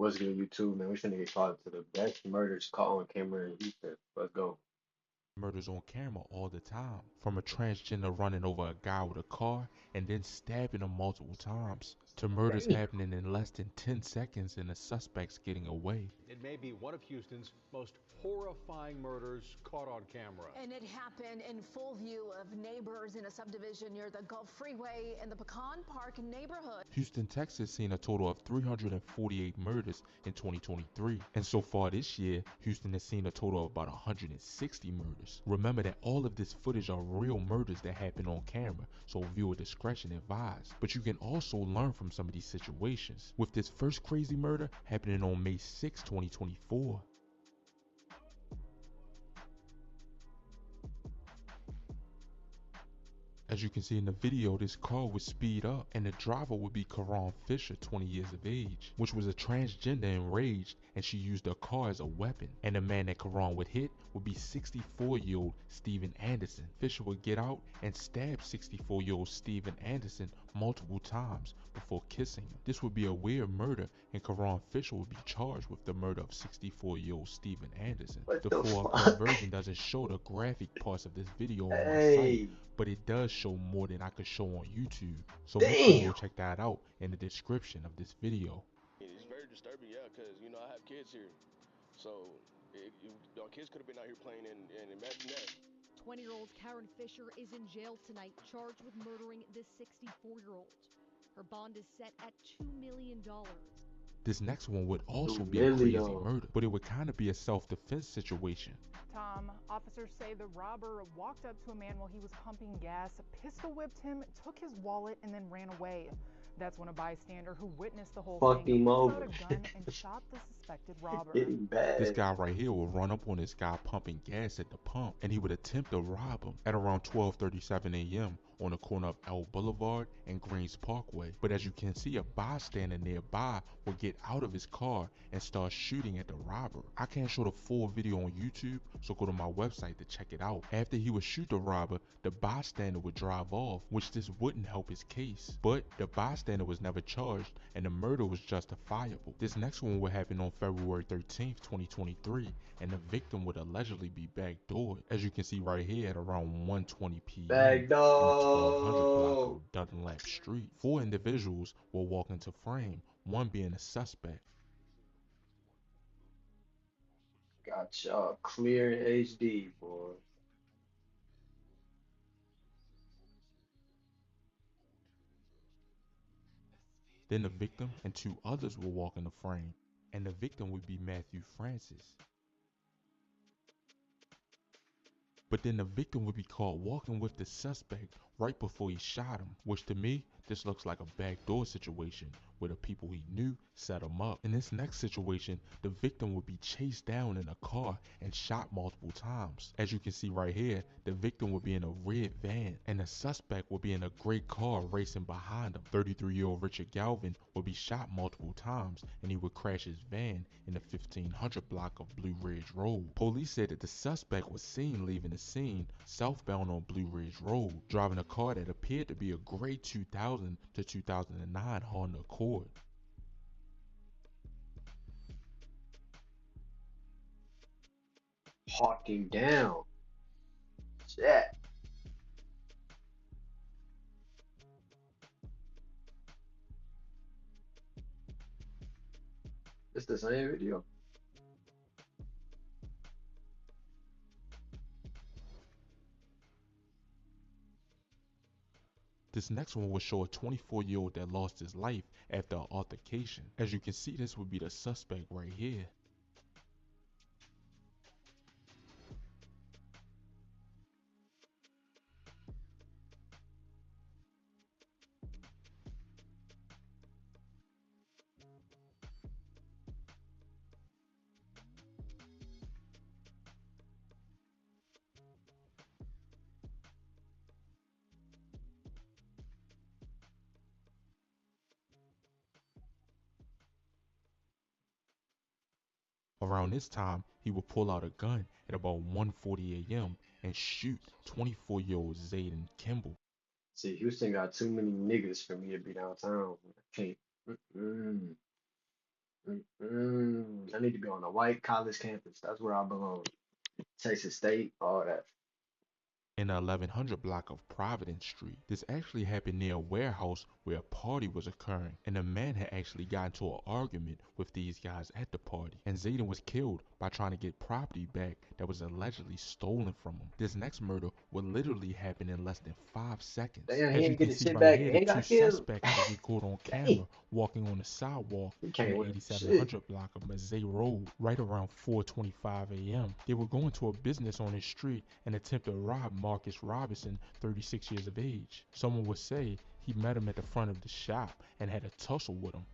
What's good, YouTube, man? We finna get caught to the best murders caught on camera in Houston. Let's go. Murders on camera all the time, from a transgender running over a guy with a car and then stabbing him multiple times, to murders Damn. happening in less than 10 seconds and the suspects getting away. It may be one of Houston's most horrifying murders caught on camera. And it happened in full view of neighbors in a subdivision near the Gulf Freeway in the Pecan Park neighborhood. Houston, Texas seen a total of 348 murders in 2023, and so far this year, Houston has seen a total of about 160 murders. Remember that all of this footage are real murders that happen on camera, so viewer discretion advised. But you can also learn from some of these situations, with this first crazy murder happening on May 6, 2024. As you can see in the video, this car would speed up and the driver would be Karan Fisher, 20 years of age, which was a transgender enraged, and she used her car as a weapon. And the man that Karan would hit would be 64-year-old Steven Anderson. Fisher would get out and stab 64-year-old Steven Anderson multiple times before kissing him. This would be a weird murder, and Karan Fisher would be charged with the murder of 64-year-old Steven Anderson. What The the 4K fuck? version doesn't show the graphic parts of this video on my site, Hey, but it does show more than I could show on YouTube. So make sure you damn. go check that out in the description of this video. It's very disturbing, yeah, because, I have kids here. So, our kids could have been out here playing, and imagine that. 20-year-old Karen Fisher is in jail tonight, charged with murdering this 64-year-old. Her bond is set at $2 million. This next one would also 2 be a crazy million. murder, but it would kind of be a self-defense situation. Tom, officers say the robber walked up to a man while he was pumping gas, pistol whipped him, took his wallet, and then ran away. That's when a bystander who witnessed the whole Fucked thing him pulled over. out a gun and shot the suspected robber. Getting This bad. guy right here would run up on this guy pumping gas at the pump, and he would attempt to rob him at around 12:37 a.m. on the corner of El Boulevard and Greens Parkway. But as you can see, a bystander nearby would get out of his car and start shooting at the robber. I can't show the full video on YouTube, so go to my website to check it out. After he would shoot the robber, the bystander would drive off, which this wouldn't help his case. But the bystander was never charged, and the murder was justifiable. This next one would happen on February 13th, 2023, and the victim would allegedly be backdoored, as you can see right here at around 1:20 p.m. Bag in the 1200 block dog. of Dunlap Street. 4 individuals will walk into frame, one being a suspect. Got y'all clear in HD, boy. Then the victim and 2 others will walk in the frame, and the victim would be Matthew Francis. But then the victim would be caught walking with the suspect right before he shot him, which to me, this looks like a backdoor situation where the people he knew set him up. In this next situation, the victim would be chased down in a car and shot multiple times. As you can see right here, the victim would be in a red van and the suspect would be in a gray car racing behind him. 33-year-old Richard Galvin would be shot multiple times and he would crash his van in the 1500 block of Blue Ridge Road. Police said that the suspect was seen leaving the scene southbound on Blue Ridge Road, driving a car that appeared to be a gray 2000 to 2009 Honda Accord. Hawked him down. Shit. It's the same video. This next one will show a 24-year-old that lost his life after an altercation. As you can see, this would be the suspect right here. Around this time, he would pull out a gun at about 1:40 a.m. and shoot 24-year-old Zayden Kimball. See, Houston got too many niggas for me to be downtown. I can't. Mm-mm. I need to be on a white college campus. That's where I belong. Texas State, all that. In the 1100 block of Providence Street. This actually happened near a warehouse where a party was occurring, and a man had actually got into an argument with these guys at the party, and Zayden was killed by trying to get property back that was allegedly stolen from him. This next murder would literally happen in less than 5 seconds. Damn, he As you didn't get can his see shit right back here, the and two got killed. suspects will be caught on Dang, camera walking on the sidewalk he on can't the win shit. 8700 block of Mazay Road right around 4:25 a.m. They were going to a business on his street and attempted to rob Marcus Robinson, 36 years of age. Someone would say he met him at the front of the shop and had a tussle with him.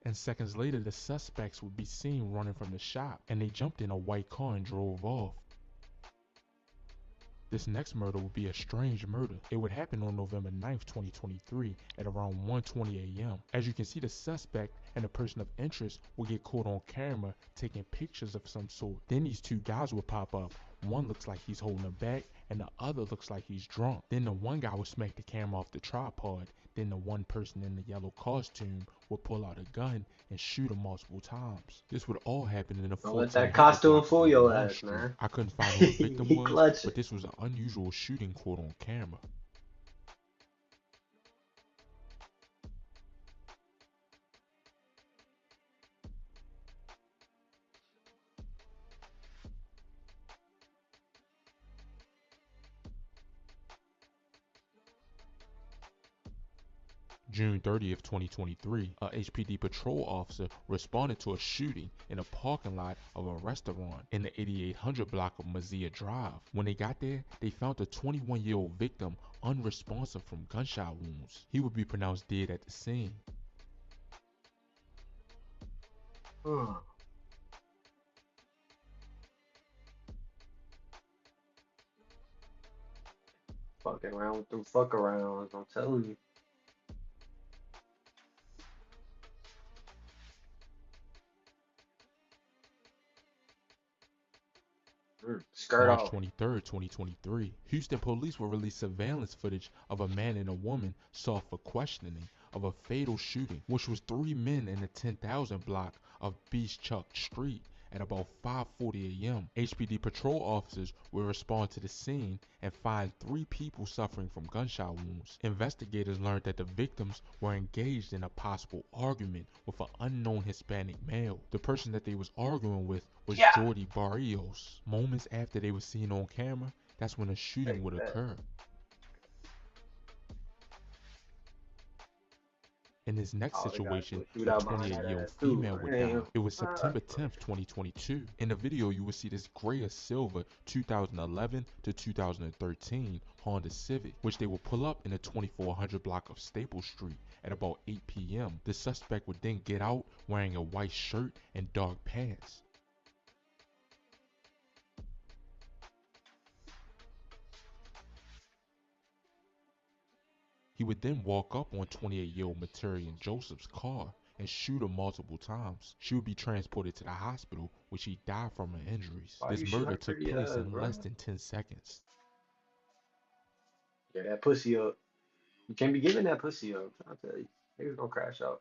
And seconds later, the suspects would be seen running from the shop, and they jumped in a white car and drove off. This next murder would be a strange murder. It would happen on November 9th, 2023 at around 1:20 a.m. As you can see, the suspect and a person of interest will get caught on camera taking pictures of some sort. Then these two guys will pop up. One looks like he's holding a bag and the other looks like he's drunk. Then the one guy will smack the camera off the tripod. Then the one person in the yellow costume will pull out a gun and shoot him multiple times. This would all happen in the Don't let 1400 that costume block fool of your Lamar ass, Street. man. I couldn't find who the victim He was, clutched but it. this was an unusual shooting caught on camera. June 30th, 2023, a HPD patrol officer responded to a shooting in a parking lot of a restaurant in the 8800 block of Mazia Drive. When they got there, they found the 21-year-old victim unresponsive from gunshot wounds. He would be pronounced dead at the scene. Fucking around with them fuck arounds, I'm telling you. Skirt March off. 23rd, 2023, Houston police will release surveillance footage of a man and a woman sought for questioning of a fatal shooting, which was 3 men in the 10,000 block of Beach Chuck Street at about 5:40 a.m. HPD patrol officers will respond to the scene and find 3 people suffering from gunshot wounds. Investigators learned that the victims were engaged in a possible argument with an unknown Hispanic male. The person that they was arguing with was Jordi Barrios. Moments after they were seen on camera, that's when a shooting would occur. In this next Oh, they got situation, a a shootout behind that 28-year-old ass too. female would die. Damn. It was September 10th, 2022. In the video, you will see this gray or silver 2011 to 2013 Honda Civic, which they will pull up in the 2400 block of Staples Street at about 8 p.m. The suspect would then get out wearing a white shirt and dark pants. He would then walk up on 28-year-old Materian Joseph's car and shoot her multiple times. She would be transported to the hospital where she died from her injuries. Why This you shoot murder her took pretty place ass, in bro? less than 10 seconds. Yeah, that pussy up. You can't be giving that pussy up. I'll tell you. Niggas gonna crash out.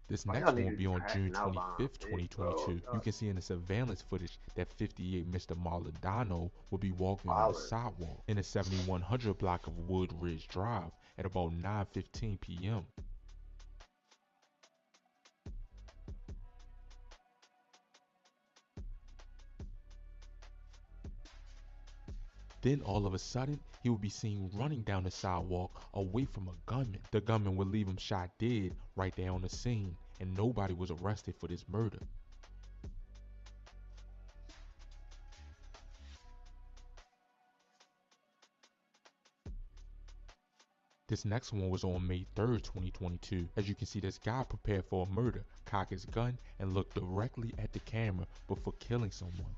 This Why next y'all one will niggas be on June crashing out by 25th, bitch, bro? 2022. You can see in the surveillance footage that 58 Mr. Maladano will be walking on the Violent. sidewalk in the 7100 block of Wood Ridge Drive at about 9:15 p.m. Then all of a sudden, he would be seen running down the sidewalk away from a gunman. The gunman would leave him shot dead right there on the scene, and nobody was arrested for this murder. This next one was on May 3rd, 2022. As you can see, this guy prepared for a murder, cocked his gun, and looked directly at the camera before killing someone.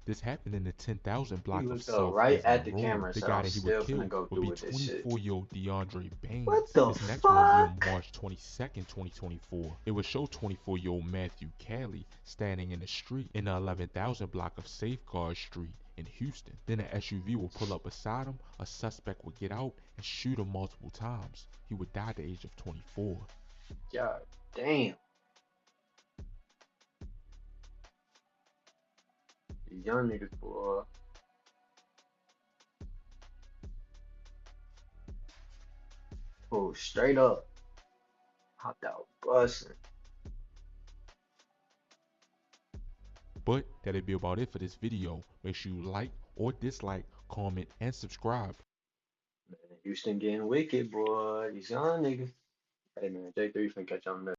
This happened in the 10,000 He block of looked up South right East at the Monroe. camera and The said, guy I'm that he would still finna kill go would through be with this shit. 24-year-old DeAndre What Baines. the His next one would be on fuck? March 22nd, 2024. It would show 24-year-old Matthew Cali standing in the street in the 11,000 block of Safeguard Street in Houston. Then an SUV will pull up beside him, a suspect would get out and shoot him multiple times. He would die at the age of 24. God damn. These young niggas, boy. Oh, straight up. Hopped out busting. But that'll be about it for this video. Make sure you like or dislike, comment, and subscribe. Man, Houston getting wicked, boy. These young niggas. Hey, man, J3 finna catch y'all on the next.